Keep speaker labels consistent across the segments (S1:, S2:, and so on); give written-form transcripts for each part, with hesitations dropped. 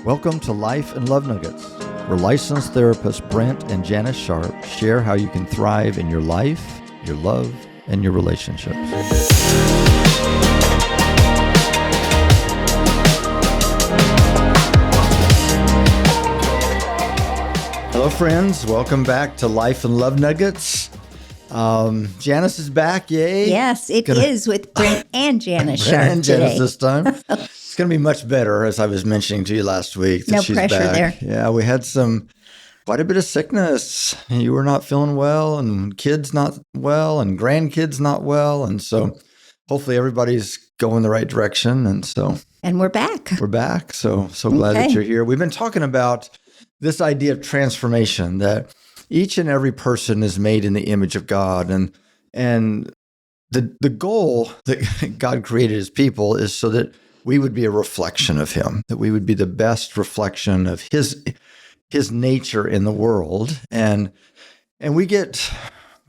S1: Welcome to Life and Love Nuggets, where licensed therapists Brent and Janis Sharp share how you can thrive in your life, your love, and your relationships. Hello, friends. Welcome back to Life and Love Nuggets. Janis is back. Yay.
S2: Yes, it is with Brent and Janis Sharp
S1: Brent and Janis
S2: today.
S1: this time. It's going to be much better, as I was mentioning to you last week. That
S2: No
S1: she's
S2: pressure
S1: back.
S2: there.
S1: Yeah, we had quite a bit of sickness. You were not feeling well, and kids not well, and grandkids not well. And so hopefully everybody's going the right direction.
S2: And we're back.
S1: We're back. So glad that you're here. We've been talking about this idea of transformation, that each and every person is made in the image of God. And the goal that God created his people is so that we would be a reflection of him, that we would be the best reflection of his nature in the world. And we get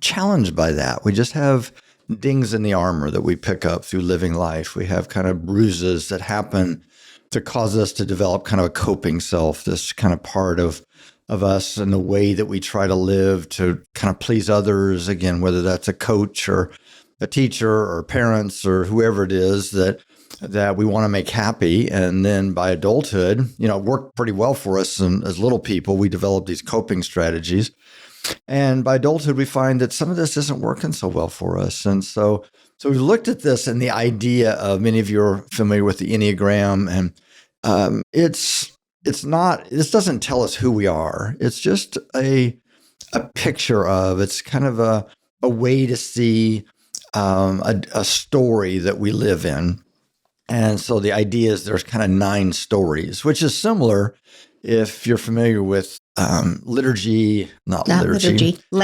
S1: challenged by that. We just have dings in the armor that we pick up through living life. We have kind of bruises that happen to cause us to develop kind of a coping self, this kind of part of us and the way that we try to live to kind of please others, again, whether that's a coach or a teacher or parents or whoever it is that we want to make happy. And then by adulthood, it worked pretty well for us. And as little people, we developed these coping strategies. And by adulthood, we find that some of this isn't working so well for us. And so we looked at this and the idea of, many of you are familiar with the Enneagram, and this doesn't tell us who we are. It's just a picture of, it's kind of a way to see a story that we live in. And so the idea is there's kind of 9 stories, which is similar if you're familiar with liturgy, not liturgy.
S2: You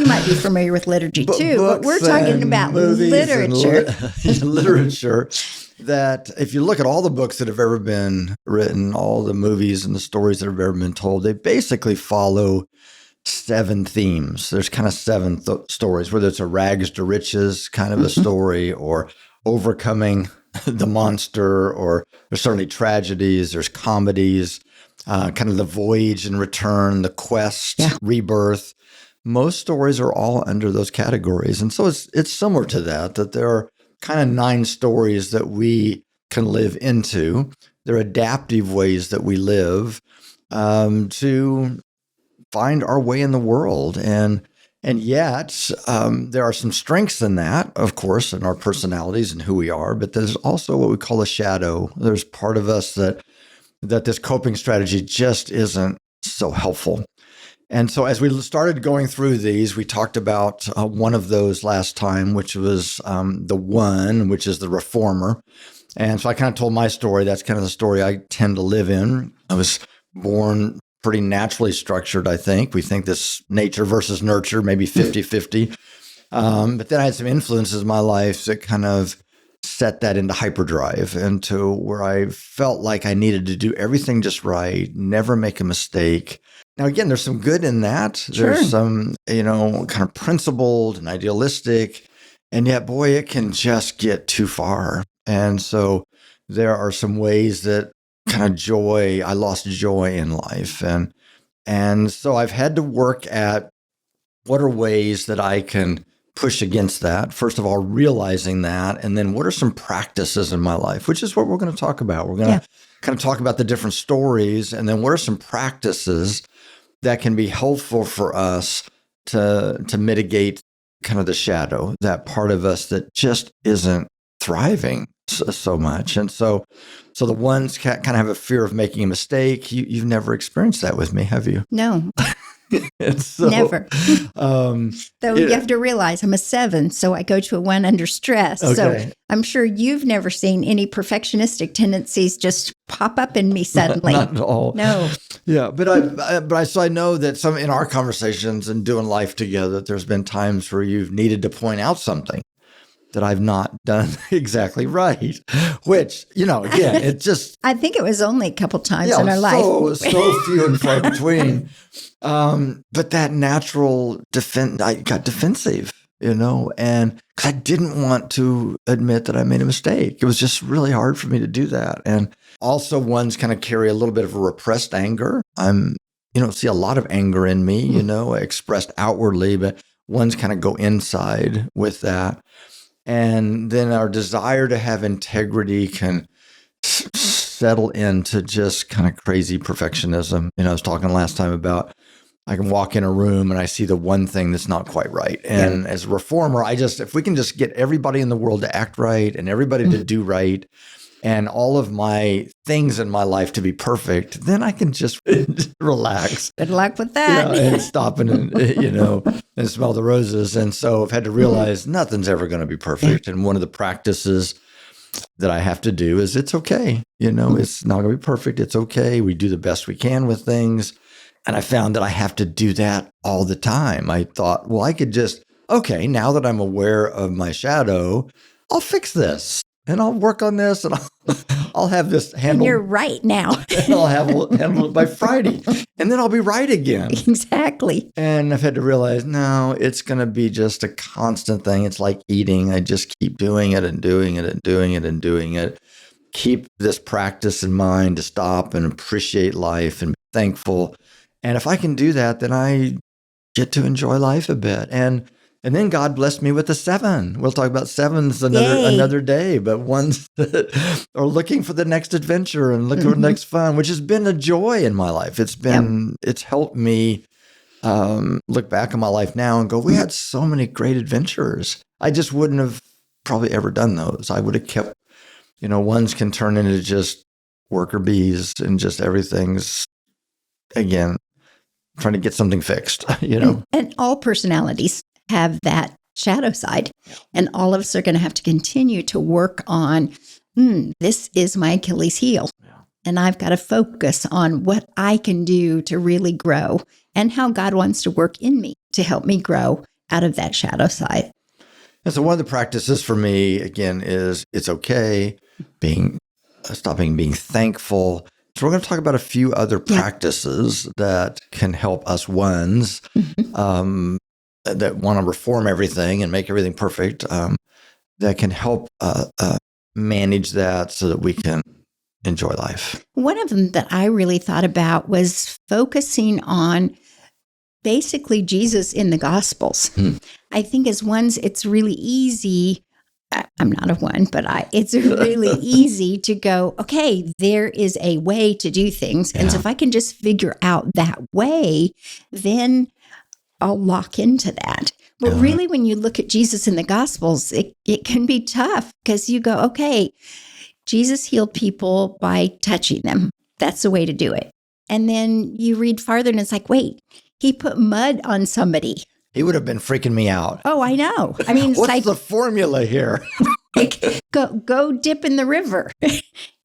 S2: might be familiar with liturgy too, but we're talking about literature.
S1: Literature that if you look at all the books that have ever been written, all the movies and the stories that have ever been told, they basically follow 7 themes. There's kind of 7 stories, whether it's a rags to riches kind of a story, or overcoming the monster, or there's certainly tragedies, there's comedies, kind of the voyage and return, the quest, rebirth. Most stories are all under those categories. And so it's similar to that there are kind of 9 stories that we can live into. They're adaptive ways that we live to find our way in the world. And yet, there are some strengths in that, of course, in our personalities and who we are, but there's also what we call a shadow. There's part of us that this coping strategy just isn't so helpful. And so as we started going through these, we talked about one of those last time, which was the one, which is the reformer. And so I kind of told my story. That's kind of the story I tend to live in. I was born pretty naturally structured, I think. We think this nature versus nurture, maybe 50-50. But then I had some influences in my life that kind of set that into hyperdrive, into where I felt like I needed to do everything just right, never make a mistake. Now, again, there's some good in that.
S2: Sure.
S1: There's some, kind of principled and idealistic. And yet, boy, it can just get too far. And so there are some ways that kind of I lost joy in life. And so I've had to work at what are ways that I can push against that. First of all, realizing that, and then what are some practices in my life, which is what we're going to talk about. We're going to kind of talk about the different stories, and then what are some practices that can be helpful for us to mitigate kind of the shadow, that part of us that just isn't thriving so much. And so the ones kind of have a fear of making a mistake. You've never experienced that with me, have you?
S2: No, never. Though you have to realize I'm a 7, so I go to a 1 under stress.
S1: Okay.
S2: So I'm sure you've never seen any perfectionistic tendencies just pop up in me suddenly.
S1: Not at all.
S2: No.
S1: Yeah, but I know that some in our conversations and doing life together, there's been times where you've needed to point out something that I've not done exactly right, which, again, it just...
S2: I think it was only a couple times in our life.
S1: So few and far between. But that natural defense, I got defensive, and because I didn't want to admit that I made a mistake. It was just really hard for me to do that. And Also, ones kind of carry a little bit of a repressed anger. You don't see a lot of anger in me, expressed outwardly, but ones kind of go inside with that. And then our desire to have integrity can settle into just kind of crazy perfectionism. I was talking last time about I can walk in a room and I see the one thing that's not quite right. And as a reformer, if we can just get everybody in the world to act right and everybody to do right and all of my things in my life to be perfect, then I can just relax.
S2: Good luck with that.
S1: And stop and smell the roses. And so I've had to realize nothing's ever going to be perfect. And one of the practices that I have to do is it's okay. It's not going to be perfect. It's okay. We do the best we can with things. And I found that I have to do that all the time. I thought, well, I could just, now that I'm aware of my shadow, I'll fix this and I'll work on this and I'll have this handled.
S2: And you're right now.
S1: And I'll handle it by Friday. And then I'll be right again.
S2: Exactly.
S1: And I've had to realize, no, it's going to be just a constant thing. It's like eating. I just keep doing it and doing it and doing it and doing it. Keep this practice in mind to stop and appreciate life and be thankful. And if I can do that, then I get to enjoy life a bit. And then God blessed me with a 7. We'll talk about 7s another day, but ones that are looking for the next adventure and looking for the next fun, which has been a joy in my life. It's helped me look back on my life now and go, we had so many great adventures. I just wouldn't have probably ever done those. I would have kept, ones can turn into just worker bees and just everything's, again, trying to get something fixed,
S2: And all personalities have that shadow side. And all of us are going to have to continue to work on, this is my Achilles heel. Yeah. And I've got to focus on what I can do to really grow and how God wants to work in me to help me grow out of that shadow side.
S1: And so one of the practices for me, again, is it's okay stopping being thankful. So we're going to talk about a few other practices that can help us ones that want to reform everything and make everything perfect, that can help manage that so that we can enjoy life.
S2: One of them that I really thought about was focusing on basically Jesus in the Gospels. I think as ones, it's really easy. I'm not a one, but it's really easy to go, okay, there is a way to do things. And so if I can just figure out that way, then I'll lock into that. But really, when you look at Jesus in the Gospels, it can be tough because you go, okay, Jesus healed people by touching them. That's the way to do it. And then you read farther and it's like, wait, he put mud on somebody.
S1: He would have been freaking me out.
S2: Oh, I know. I mean, it's
S1: what's the formula here?
S2: go dip in the river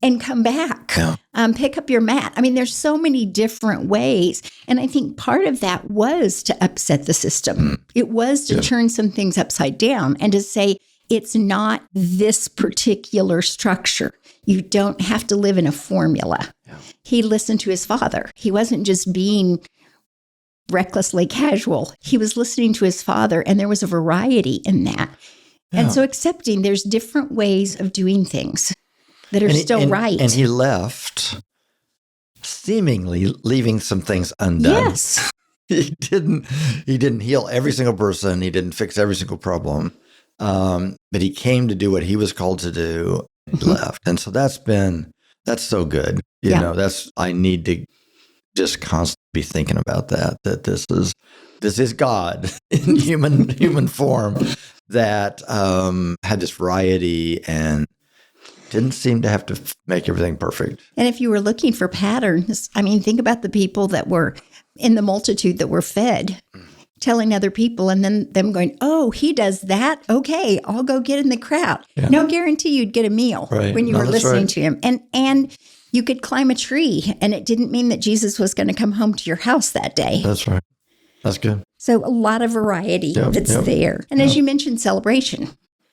S2: and come back. Yeah. Pick up your mat. I mean, there's so many different ways. And I think part of that was to upset the system. It was to turn some things upside down and to say, it's not this particular structure. You don't have to live in a formula. Yeah. He listened to his Father. He wasn't just being recklessly casual. He was listening to his Father, and there was a variety in that. Yeah. And so accepting there's different ways of doing things that are still right.
S1: And he left seemingly leaving some things undone.
S2: Yes.
S1: He didn't heal every single person. He didn't fix every single problem. But he came to do what he was called to do. And he left. And so that's so good. I need to just constantly be thinking about that this is God in human form that had this variety and didn't seem to have to make everything perfect.
S2: And if you were looking for patterns, I mean, think about the people that were in the multitude that were fed, telling other people, and then them going, oh, he does that? Okay, I'll go get in the crowd. Yeah. No guarantee you'd get a meal when you were listening to him. And you could climb a tree, and it didn't mean that Jesus was going to come home to your house that day.
S1: That's right. That's good.
S2: So a lot of variety that's there. And as you mentioned, celebration.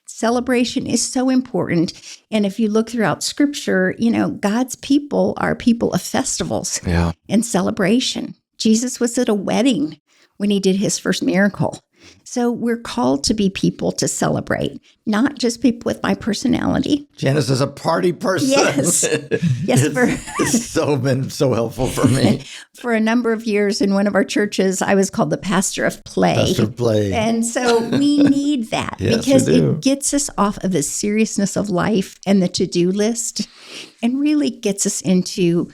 S2: Celebration is so important. And if you look throughout Scripture, God's people are people of festivals and celebration. Jesus was at a wedding when he did his first miracle. So we're called to be people to celebrate, not just people with my personality.
S1: Janis is a party person.
S2: Yes. Yes.
S1: It's been so helpful for me.
S2: For a number of years in one of our churches, I was called the pastor of play.
S1: Pastor of play.
S2: And so we need that because it gets us off of the seriousness of life and the to-do list and really gets us into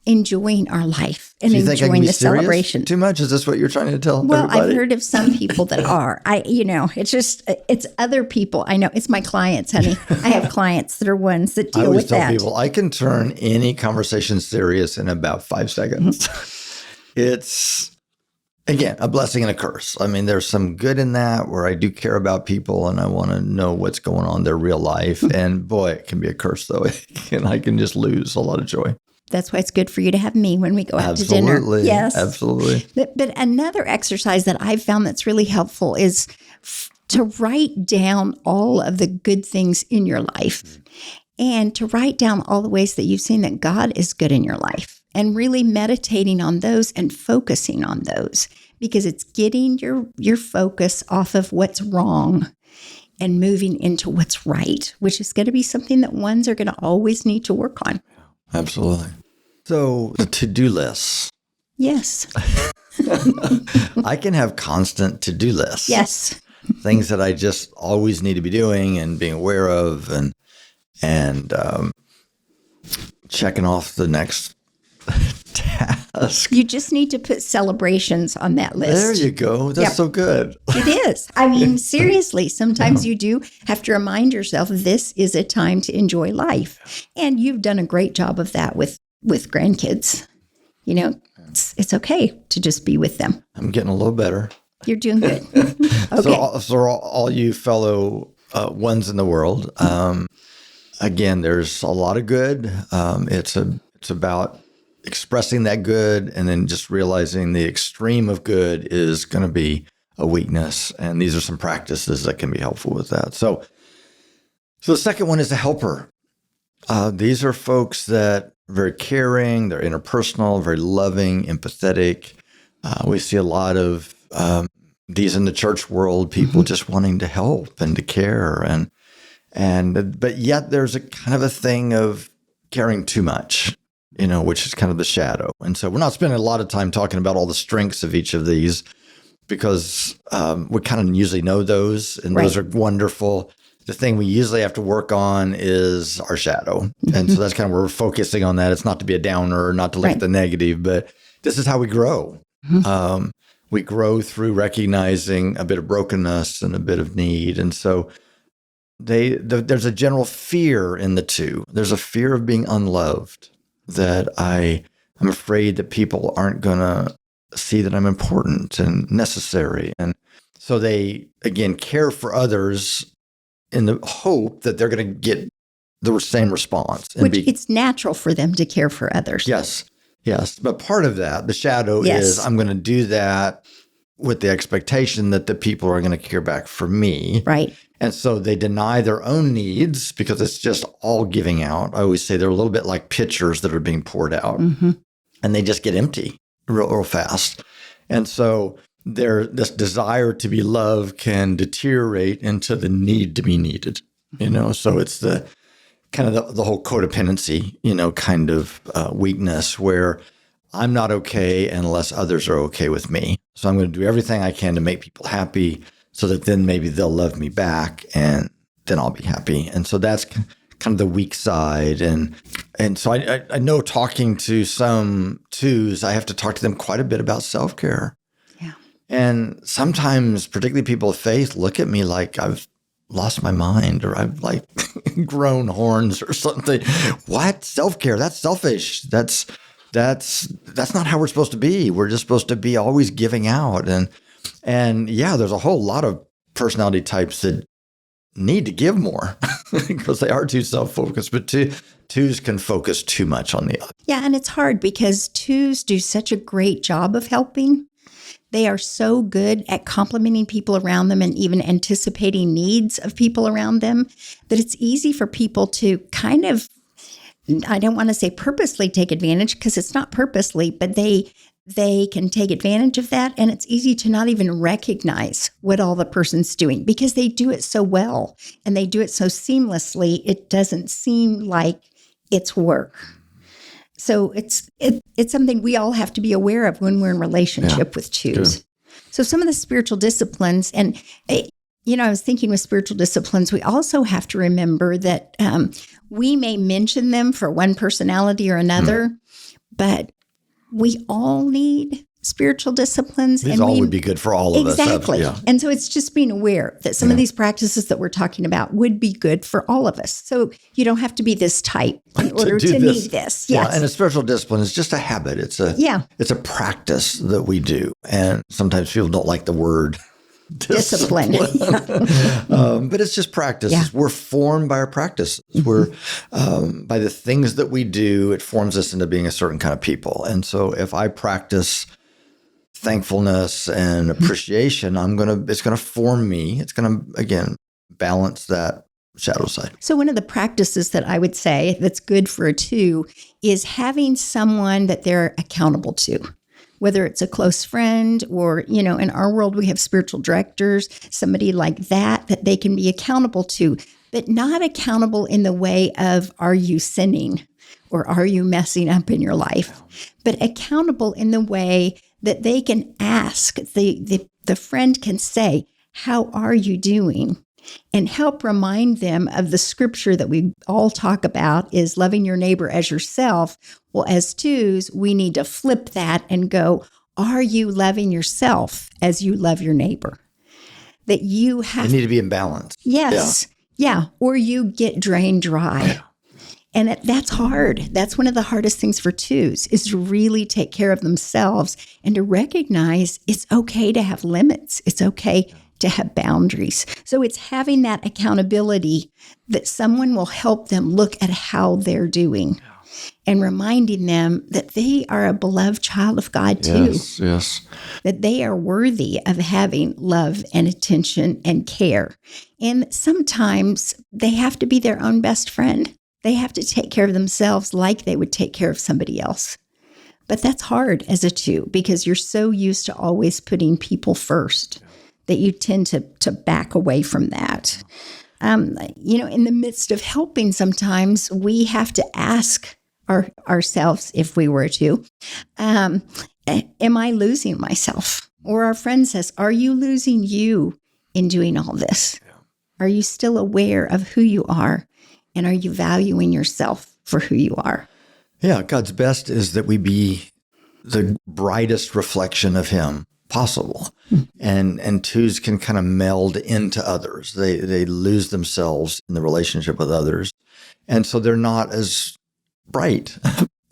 S2: enjoying our life and enjoying the celebration.
S1: Too much? Is this what you're trying to tell
S2: everybody?
S1: I've
S2: heard of some people that are. It's other people. I know it's my clients, honey. I have clients that are ones that deal with that. I always tell
S1: people I can turn any conversation serious in about 5 seconds. It's, again, a blessing and a curse. I mean, there's some good in that where I do care about people and I want to know what's going on in their real life. And boy, it can be a curse though. And I can just lose a lot of joy.
S2: That's why it's good for you to have me when we go out to dinner. Yes,
S1: absolutely.
S2: But another exercise that I've found that's really helpful is to write down all of the good things in your life and to write down all the ways that you've seen that God is good in your life and really meditating on those and focusing on those because it's getting your focus off of what's wrong and moving into what's right, which is going to be something that ones are going to always need to work on.
S1: Absolutely. So the to-do lists.
S2: Yes.
S1: I can have constant to-do lists.
S2: Yes.
S1: Things that I just always need to be doing and being aware of and checking off the next task.
S2: You just need to put celebrations on that list.
S1: There you go. That's so good.
S2: It is. I mean, seriously, sometimes you do have to remind yourself this is a time to enjoy life. And you've done a great job of that with grandkids. You know, it's okay to just be with them.
S1: I'm getting a little better.
S2: You're doing good. Okay.
S1: So all you fellow ones in the world, again, there's a lot of good. It's about expressing that good and then just realizing the extreme of good is going to be a weakness. And these are some practices that can be helpful with that. So the second one is a helper. These are folks that are very caring, they're interpersonal, very loving, empathetic. We see a lot of these in the church world, people just wanting to help and to care. But yet there's a kind of a thing of caring too much, which is kind of the shadow. And so we're not spending a lot of time talking about all the strengths of each of these because we kind of usually know those, and those are wonderful. The thing we usually have to work on is our shadow. And so that's kind of where we're focusing on that. It's not to be a downer, not to look at the negative, but this is how we grow. We grow through recognizing a bit of brokenness and a bit of need. And so there's a general fear in the two. There's a fear of being unloved, that I'm afraid that people aren't going to see that I'm important and necessary. And so they, again, care for others in the hope that they're going to get the same response.
S2: It's natural for them to care for others.
S1: Yes. But part of that, the shadow is I'm going to do that with the expectation that the people are going to care back for me.
S2: Right.
S1: And so they deny their own needs because it's just all giving out. I always say they're a little bit like pitchers that are being poured out, and they just get empty real fast. And so this desire to be loved can deteriorate into the need to be needed, So it's the kind of the whole codependency, kind of weakness where I'm not okay unless others are okay with me. So I'm going to do everything I can to make people happy so that then maybe they'll love me back and then I'll be happy. And so that's kind of the weak side. And so I know talking to some twos, I have to talk to them quite a bit about self-care.
S2: Yeah.
S1: And sometimes, particularly people of faith, look at me like I've lost my mind or I've like grown horns or something. What? Self-care? That's selfish. That's not how we're supposed to be. We're just supposed to be always giving out. And yeah, there's a whole lot of personality types that need to give more because they are too self-focused, but twos can focus too much on the other.
S2: Yeah, and it's hard because twos do such a great job of helping. They are so good at complimenting people around them and even anticipating needs of people around them that it's easy for people to kind of, I don't want to say purposely take advantage because it's not purposely, but they they can take advantage of that. And it's easy to not even recognize what all the person's doing because they do it so well and they do it so seamlessly. It doesn't seem like it's work. So it's something we all have to be aware of when we're in relationship with twos.
S1: Good.
S2: So some of the spiritual disciplines, and I was thinking with spiritual disciplines, we also have to remember that we may mention them for one personality or another, but we all need spiritual disciplines.
S1: These all would be good for all of us.
S2: Exactly.
S1: Yeah.
S2: And so it's just being aware that some of these practices that we're talking about would be good for all of us. So you don't have to be this type in order to need this. Yes.
S1: Yeah, and a spiritual discipline is just a habit. It's a practice that we do. And sometimes people don't like the word discipline. But it's just practice.
S2: Yeah.
S1: We're formed by our practices. We're by the things that we do, it forms us into being a certain kind of people. And so if I practice thankfulness and appreciation, it's gonna form me. It's gonna, again, balance that shadow side.
S2: So one of the practices that I would say that's good for a two is having someone that they're accountable to. Whether it's a close friend or, in our world, we have spiritual directors, somebody like that they can be accountable to, but not accountable in the way of, are you sinning or are you messing up in your life? But accountable in the way that they can ask, the friend can say, how are you doing? And help remind them of the scripture that we all talk about is loving your neighbor as yourself. Well, as twos, we need to flip that and go, are you loving yourself as you love your neighbor? That you have...
S1: They need to be in balance.
S2: Yes. Yeah. Or you get drained dry. And that's hard. That's one of the hardest things for twos is to really take care of themselves and to recognize it's okay to have limits. It's okay to have boundaries. So it's having that accountability that someone will help them look at how they're doing and reminding them that they are a beloved child of God too.
S1: Yes.
S2: That they are worthy of having love and attention and care. And sometimes they have to be their own best friend. They have to take care of themselves like they would take care of somebody else. But that's hard as a two because you're so used to always putting people first that you tend to back away from that. In the midst of helping, sometimes we have to ask ourselves, if we were to, am I losing myself? Or our friend says, are you losing you in doing all this? Yeah. Are you still aware of who you are? And are you valuing yourself for who you are?
S1: Yeah, God's best is that we be the brightest reflection of Him possible. And twos can kind of meld into others. They lose themselves in the relationship with others. And so they're not as bright,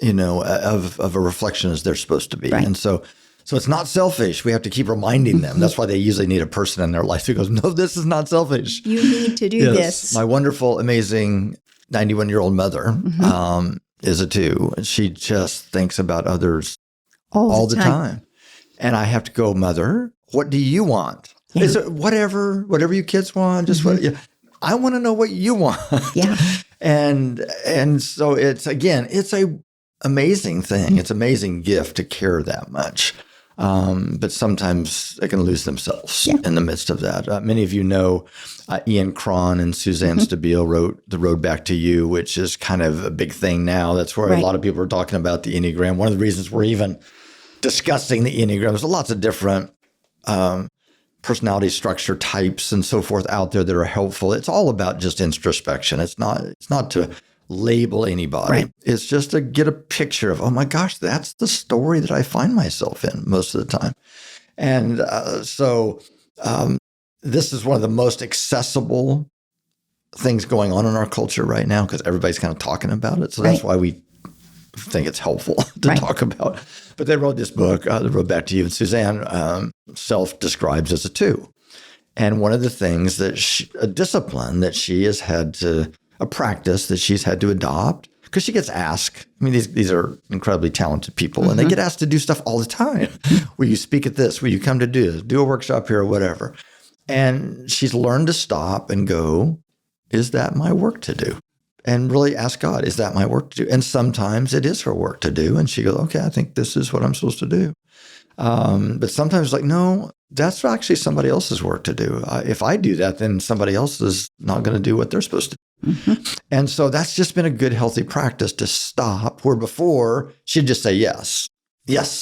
S1: of a reflection as they're supposed to be. Right. And so it's not selfish. We have to keep reminding them. That's why they usually need a person in their life who goes, no, this is not selfish.
S2: You need to do this.
S1: My wonderful, amazing 91-year-old mother is a two. And she just thinks about others all the time. And I have to go, Mother, what do you want? Yeah. Is it whatever you kids want? Just I want to know what you want.
S2: Yeah.
S1: And so it's a amazing thing. It's an amazing gift to care that much. But sometimes they can lose themselves in the midst of that. Many of you know Ian Cron and Suzanne Stabile wrote The Road Back to You, which is kind of a big thing now. That's where a lot of people are talking about the Enneagram. One of the reasons we're even discussing the Enneagram, there's lots of different personality structure types and so forth out there that are helpful. It's all about just introspection. It's not to label anybody. Right. It's just to get a picture of, oh my gosh, that's the story that I find myself in most of the time. And so this is one of the most accessible things going on in our culture right now because everybody's kind of talking about it. So that's why we think it's helpful to talk about. But they wrote this book, The Road Back to You, and Suzanne self-describes as a two. And one of the things a discipline that she has had to, a practice that she's had to adopt, because she gets asked, I mean, these are incredibly talented people, and they get asked to do stuff all the time. Will you speak at this? Will you come to do a workshop here or whatever? And she's learned to stop and go, is that my work to do? and really ask God, is that my work to do? And sometimes it is her work to do. And she goes, okay, I think this is what I'm supposed to do. But sometimes like, no, that's actually somebody else's work to do. If I do that, then somebody else is not going to do what they're supposed to do. Mm-hmm. And so that's just been a good, healthy practice to stop, where before she'd just say, yes,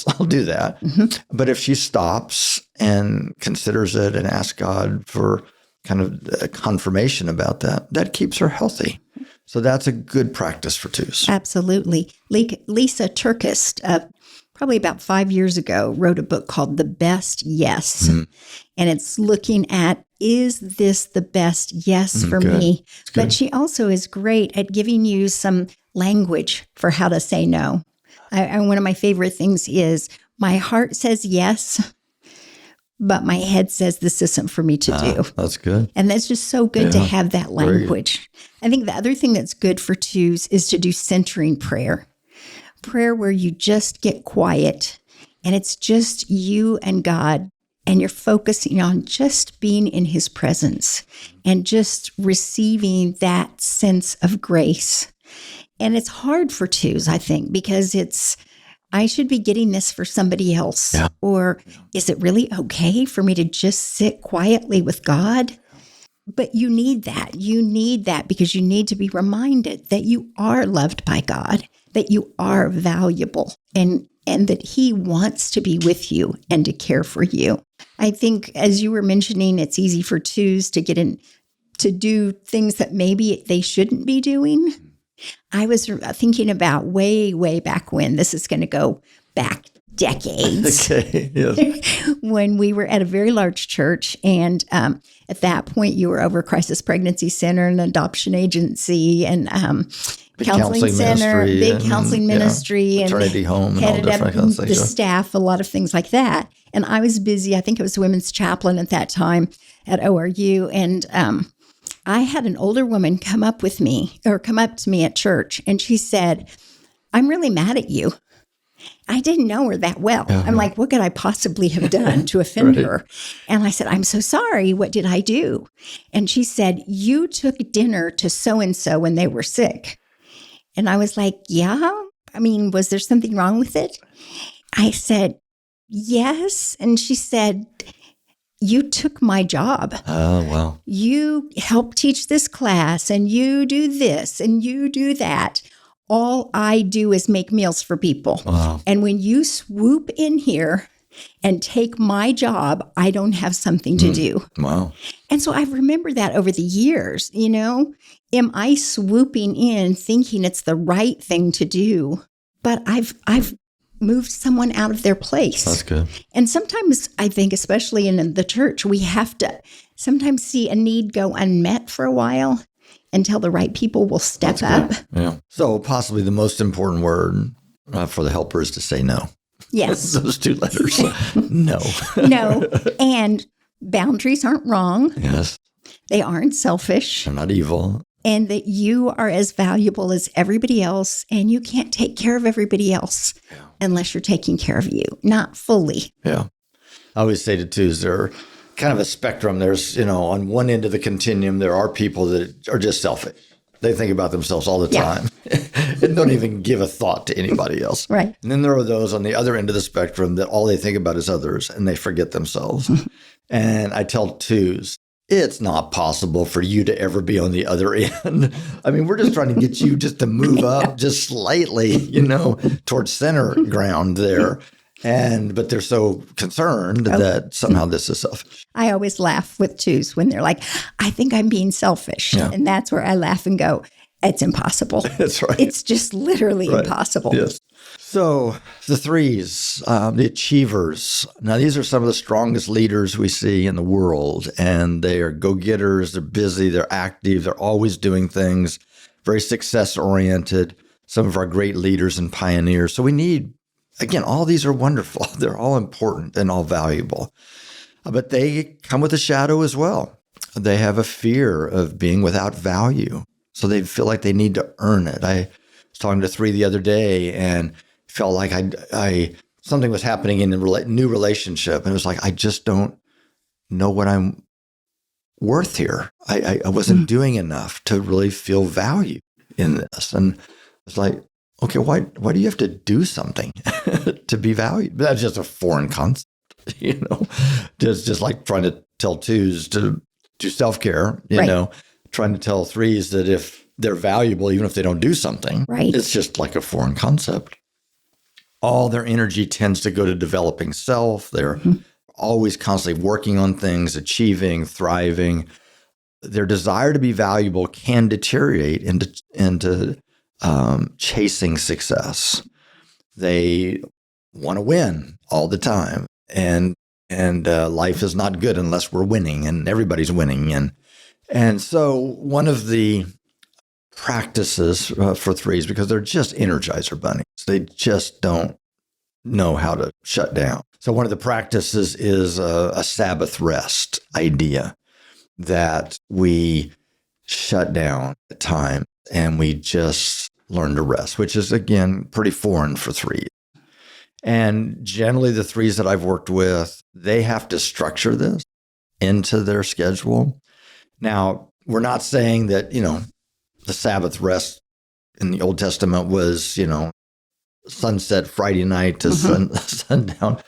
S1: I'll do that. Mm-hmm. But if she stops and considers it and asks God for kind of confirmation about that, that keeps her healthy. So that's a good practice for twos.
S2: Absolutely. Lisa Turkist, probably about 5 years ago, wrote a book called The Best Yes. Mm-hmm. And it's looking at, is this the best yes for me? But she also is great at giving you some language for how to say no. One of my favorite things is, my heart says yes, but my head says this isn't for me to do.
S1: That's good.
S2: And that's just so good to have that language. I think the other thing that's good for twos is to do centering prayer. Prayer where you just get quiet and it's just you and God, and you're focusing on just being in his presence and just receiving that sense of grace. And it's hard for twos, I think, because I should be getting this for somebody else. Yeah. Or is it really okay for me to just sit quietly with God? But you need that. You need that because you need to be reminded that you are loved by God, that you are valuable, and that he wants to be with you and to care for you. I think, as you were mentioning, it's easy for twos to get in to do things that maybe they shouldn't be doing. I was thinking about way back when. This is going to go back decades.
S1: Okay, yes.
S2: When we were at a very large church, and at that point, you were over crisis pregnancy center and adoption agency and counseling center, big counseling ministry, and
S1: maternity home, and
S2: headed
S1: all different
S2: up
S1: kinds of
S2: the
S1: things.
S2: staff, a lot of things like that. And I was busy. I think it was women's chaplain at that time at ORU, and I had an older woman come up to me at church, and she said, "I'm really mad at you." I didn't know her that well. Uh-huh. I'm like, what could I possibly have done to offend her? And I said, "I'm so sorry. What did I do?" And she said, "You took dinner to so-and-so when they were sick." And I was like, yeah. I mean, was there something wrong with it? I said, yes. And she said, "You took my job.
S1: Oh, wow.
S2: You help teach this class, and you do this, and you do that. All I do is make meals for people. Wow. And when you swoop in here and take my job, I don't have something to do."
S1: Wow.
S2: And so I remember that over the years, am I swooping in thinking it's the right thing to do, but I've moved someone out of their place.
S1: That's good.
S2: And sometimes I think, especially in the church, we have to sometimes see a need go unmet for a while until the right people will step up.
S1: Yeah. So possibly the most important word for the helper is to say no.
S2: Yes.
S1: Those two letters. No.
S2: No. And boundaries aren't wrong.
S1: Yes.
S2: They aren't selfish.
S1: They're not evil.
S2: And that you are as valuable as everybody else, and you can't take care of everybody else unless you're taking care of you, not fully.
S1: Yeah. I always say to twos, they're kind of a spectrum. There's, on one end of the continuum, there are people that are just selfish. They think about themselves all the time and don't even give a thought to anybody else.
S2: Right.
S1: And then there are those on the other end of the spectrum that all they think about is others, and they forget themselves. And I tell twos, it's not possible for you to ever be on the other end. I mean, we're just trying to get you just to move up just slightly, towards center ground there. But they're so concerned that somehow this is selfish.
S2: I always laugh with twos when they're like, "I think I'm being selfish." Yeah. And that's where I laugh and go, it's impossible.
S1: That's right.
S2: It's just literally impossible.
S1: Yes. So the threes, the achievers. Now, these are some of the strongest leaders we see in the world, and they are go-getters. They're busy. They're active. They're always doing things, very success-oriented, some of our great leaders and pioneers. So we need, again, all these are wonderful. They're all important and all valuable. But they come with a shadow as well. They have a fear of being without value. So they feel like they need to earn it. I was talking to three the other day and felt like something was happening in a new relationship. And it was like, I just don't know what I'm worth here. I wasn't doing enough to really feel valued. in this. And it's like, okay, why do you have to do something to be valued? That's just a foreign concept, just like trying to tell twos to do self-care, trying to tell threes that if they're valuable, even if they don't do something, it's just like a foreign concept. All their energy tends to go to developing self. They're always constantly working on things, achieving, thriving. Their desire to be valuable can deteriorate into chasing success. They want to win all the time, and life is not good unless we're winning, and everybody's winning. And so one of the practices for threes, because they're just energizer bunnies, they just don't know how to shut down. So one of the practices is a Sabbath rest idea, that we shut down at time and we just learn to rest, which is, again, pretty foreign for threes. And generally the threes that I've worked with, they have to structure this into their schedule. Now, we're not saying that, the Sabbath rest in the Old Testament was, sunset Friday night to sundown,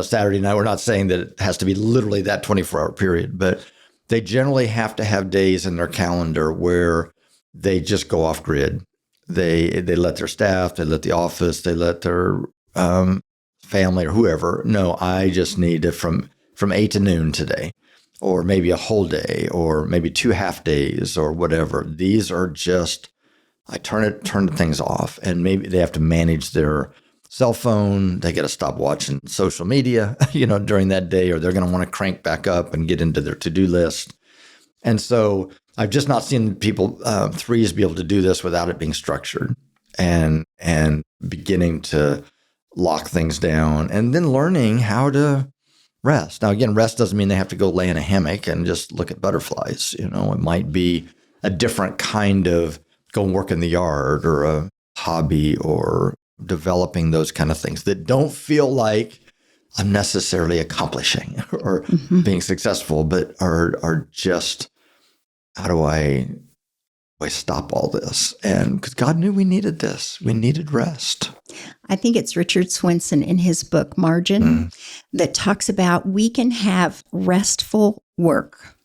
S1: Saturday night. We're not saying that it has to be literally that 24-hour period, but they generally have to have days in their calendar where they just go off grid. They let their staff, they let the office, they let their family or whoever know, I just need it from 8 to noon today, or maybe a whole day, or maybe 2 half days, or whatever. These are just, I turn things off, and maybe they have to manage their cell phone. They got to stop watching social media, during that day, or they're going to want to crank back up and get into their to-do list. And so I've just not seen people, threes, be able to do this without it being structured and beginning to lock things down, and then learning how to rest. Now, again, rest doesn't mean they have to go lay in a hammock and just look at butterflies. It might be a different kind of go and work in the yard, or a hobby, or developing those kind of things that don't feel like I'm necessarily accomplishing or being successful, but are just, how do I stop all this? And because God knew we needed this, we needed rest.
S2: I think it's Richard Swenson in his book, Margin, that talks about we can have restful work.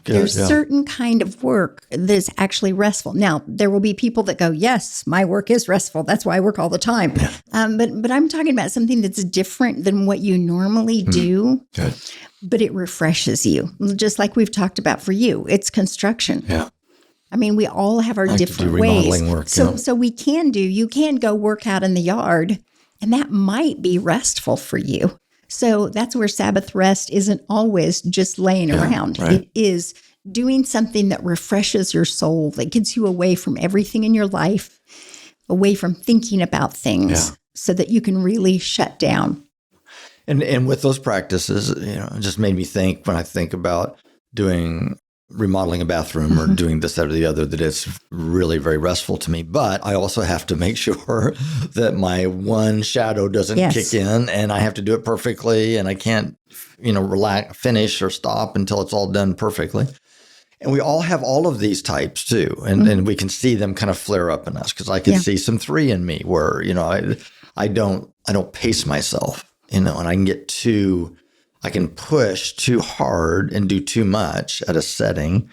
S2: There's certain kind of work that's actually restful. Now, there will be people that go, yes, my work is restful. That's why I work all the time. But I'm talking about something that's different than what you normally do, but it refreshes you. Just like we've talked about for you. It's construction.
S1: Yeah.
S2: I mean, we all have our different ways.
S1: Work,
S2: so you can go work out in the yard, and that might be restful for you. So that's where Sabbath rest isn't always just laying around.
S1: Right.
S2: It is doing something that refreshes your soul, that gets you away from everything in your life, away from thinking about things, so that you can really shut down.
S1: And with those practices, it just made me think, when I think about remodeling a bathroom or doing this, that, or the other, that it's really very restful to me. But I also have to make sure that my one shadow doesn't kick in, and I have to do it perfectly, and I can't, relax, finish, or stop until it's all done perfectly. And we all have all of these types too. And we can see them kind of flare up in us, because I can see some 3 in me where, I don't pace myself, and I can push too hard and do too much at a setting,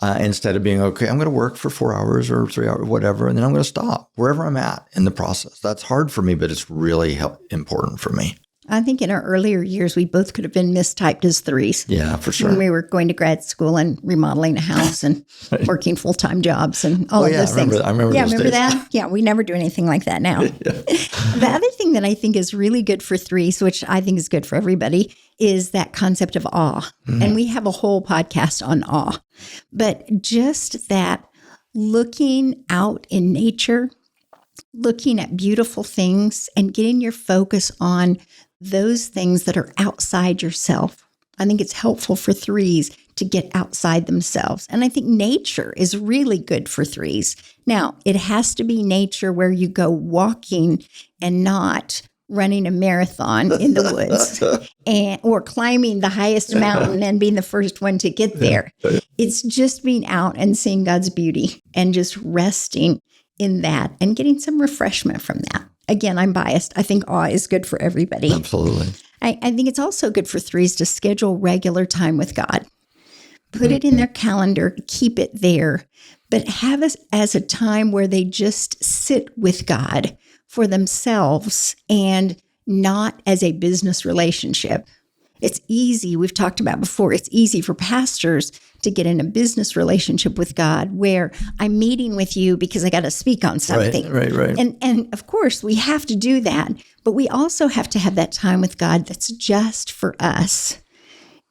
S1: instead of being, okay, I'm going to work for 4 hours or 3 hours, whatever, and then I'm going to stop wherever I'm at in the process. That's hard for me, but it's really important for me.
S2: I think in our earlier years, we both could have been mistyped as 3s.
S1: Yeah, for sure.
S2: When we were going to grad school and remodeling a house and working full-time jobs and all of those things.
S1: I remember those days.
S2: That? Yeah, we never do anything like that now. The other thing that I think is really good for 3s, which I think is good for everybody, is that concept of awe. And we have a whole podcast on awe. But just that looking out in nature, looking at beautiful things, and getting your focus on those things that are outside yourself. I think it's helpful for 3s to get outside themselves. And I think nature is really good for 3s. Now, it has to be nature where you go walking and not running a marathon in the woods or climbing the highest mountain and being the first one to get there. It's just being out and seeing God's beauty and just resting in that and getting some refreshment from that. Again, I'm biased. I think awe is good for everybody.
S1: Absolutely.
S2: I think it's also good for threes to schedule regular time with God. Put it in their calendar, keep it there, but have it as a time where they just sit with God for themselves and not as a business relationship. It's easy, we've talked about before, it's easy for pastors to get in a business relationship with God where I'm meeting with you because I got to speak on something.
S1: Right.
S2: And of course, we have to do that, but we also have to have that time with God that's just for us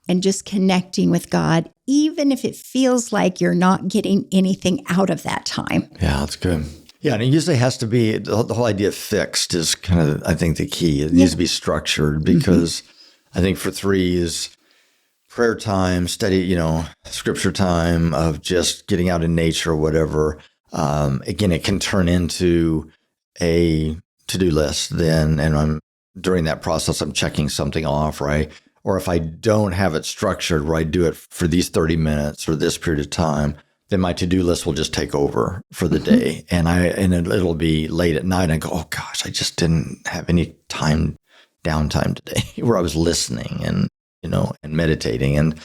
S2: and just connecting with God, even if it feels like you're not getting anything out of that time.
S1: Yeah, that's good. Yeah, and it usually has to be, the whole idea of fixed is kind of, I think, the key. It needs to be structured because I think for threes, prayer time, study, scripture time of just getting out in nature or whatever, again, it can turn into a to-do list then, and during that process, I'm checking something off, right? Or if I don't have it structured where I do it for these 30 minutes or this period of time, then my to-do list will just take over for the day. And it'll be late at night and I go, oh gosh, I just didn't have any downtime today where I was listening and meditating.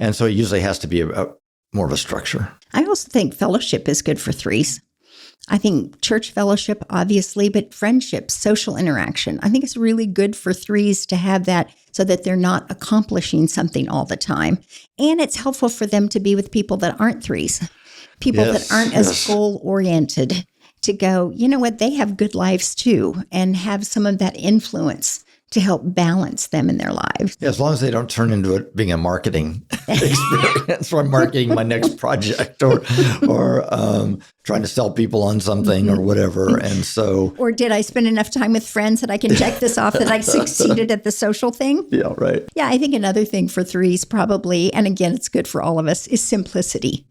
S1: And so it usually has to be a more of a structure.
S2: I also think fellowship is good for threes. I think church fellowship, obviously, but friendship, social interaction. I think it's really good for threes to have that so that they're not accomplishing something all the time. And it's helpful for them to be with people that aren't threes, people that aren't as goal-oriented, to go, you know what, they have good lives too, and have some of that influence to help balance them in their lives.
S1: Yeah, as long as they don't turn into it being a marketing experience or I'm marketing my next project or trying to sell people on something or whatever. And so,
S2: or did I spend enough time with friends that I can check this off that I succeeded at the social thing?
S1: Yeah, right.
S2: Yeah, I think another thing for threes probably, and again, it's good for all of us, is simplicity.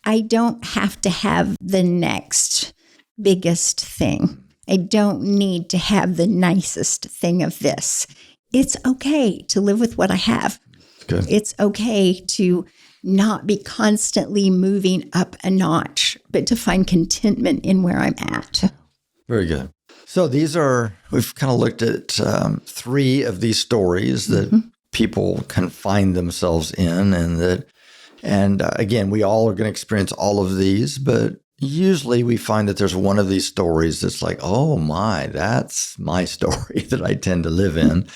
S2: I don't have to have the next biggest thing. I don't need to have the nicest thing of this. It's okay to live with what I have.
S1: Good.
S2: It's okay to not be constantly moving up a notch, but to find contentment in where I'm at.
S1: Very good. So we've kind of looked at 3 of these stories that people can find themselves in, and again, we all are going to experience all of these, but usually we find that there's one of these stories that's like, oh my, that's my story that I tend to live in.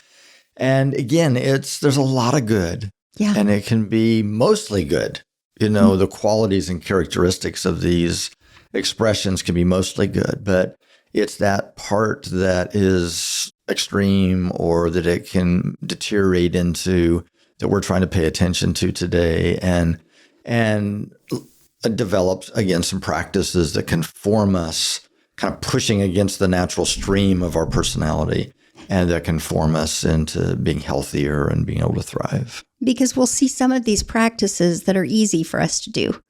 S1: And again, there's a lot of good.
S2: Yeah.
S1: And it can be mostly good. The qualities and characteristics of these expressions can be mostly good, but it's that part that is extreme or that it can deteriorate into that we're trying to pay attention to today and develops, again, some practices that can form us, kind of pushing against the natural stream of our personality, and that can form us into being healthier and being able to thrive.
S2: Because we'll see some of these practices that are easy for us to do.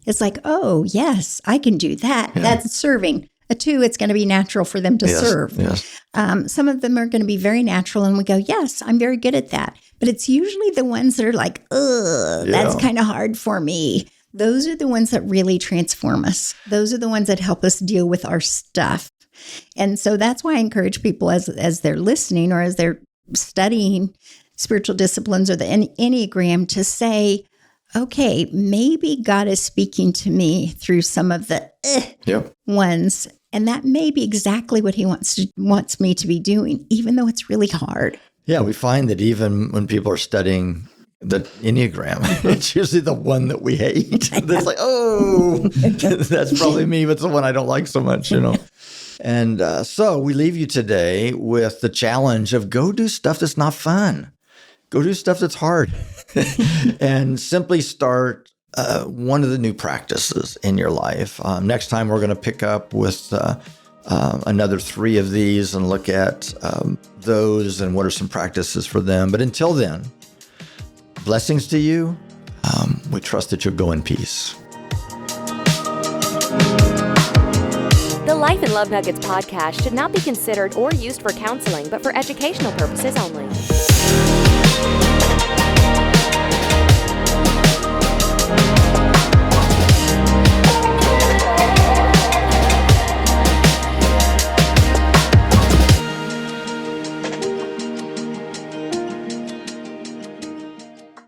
S2: It's like, oh, yes, I can do that. Yeah. That's serving. A 2, it's going to be natural for them to serve.
S1: Yes.
S2: Some of them are going to be very natural, and we go, yes, I'm very good at that. But it's usually the ones that are like, that's kind of hard for me. Those are the ones that really transform us. Those are the ones that help us deal with our stuff. And so that's why I encourage people as they're listening or as they're studying spiritual disciplines or the Enneagram to say, okay, maybe God is speaking to me through some of the ones. And that may be exactly what he wants me to be doing, even though it's really hard.
S1: Yeah, we find that even when people are studying the Enneagram, it's usually the one that we hate. It's like, oh, that's probably me, but it's the one I don't like so much, And so we leave you today with the challenge of go do stuff that's not fun. Go do stuff that's hard. And simply start one of the new practices in your life. Next time we're going to pick up with another 3 of these and look at those and what are some practices for them. But until then, blessings to you. We trust that you'll go in peace.
S3: The Life and Love Nuggets podcast should not be considered or used for counseling, but for educational purposes only.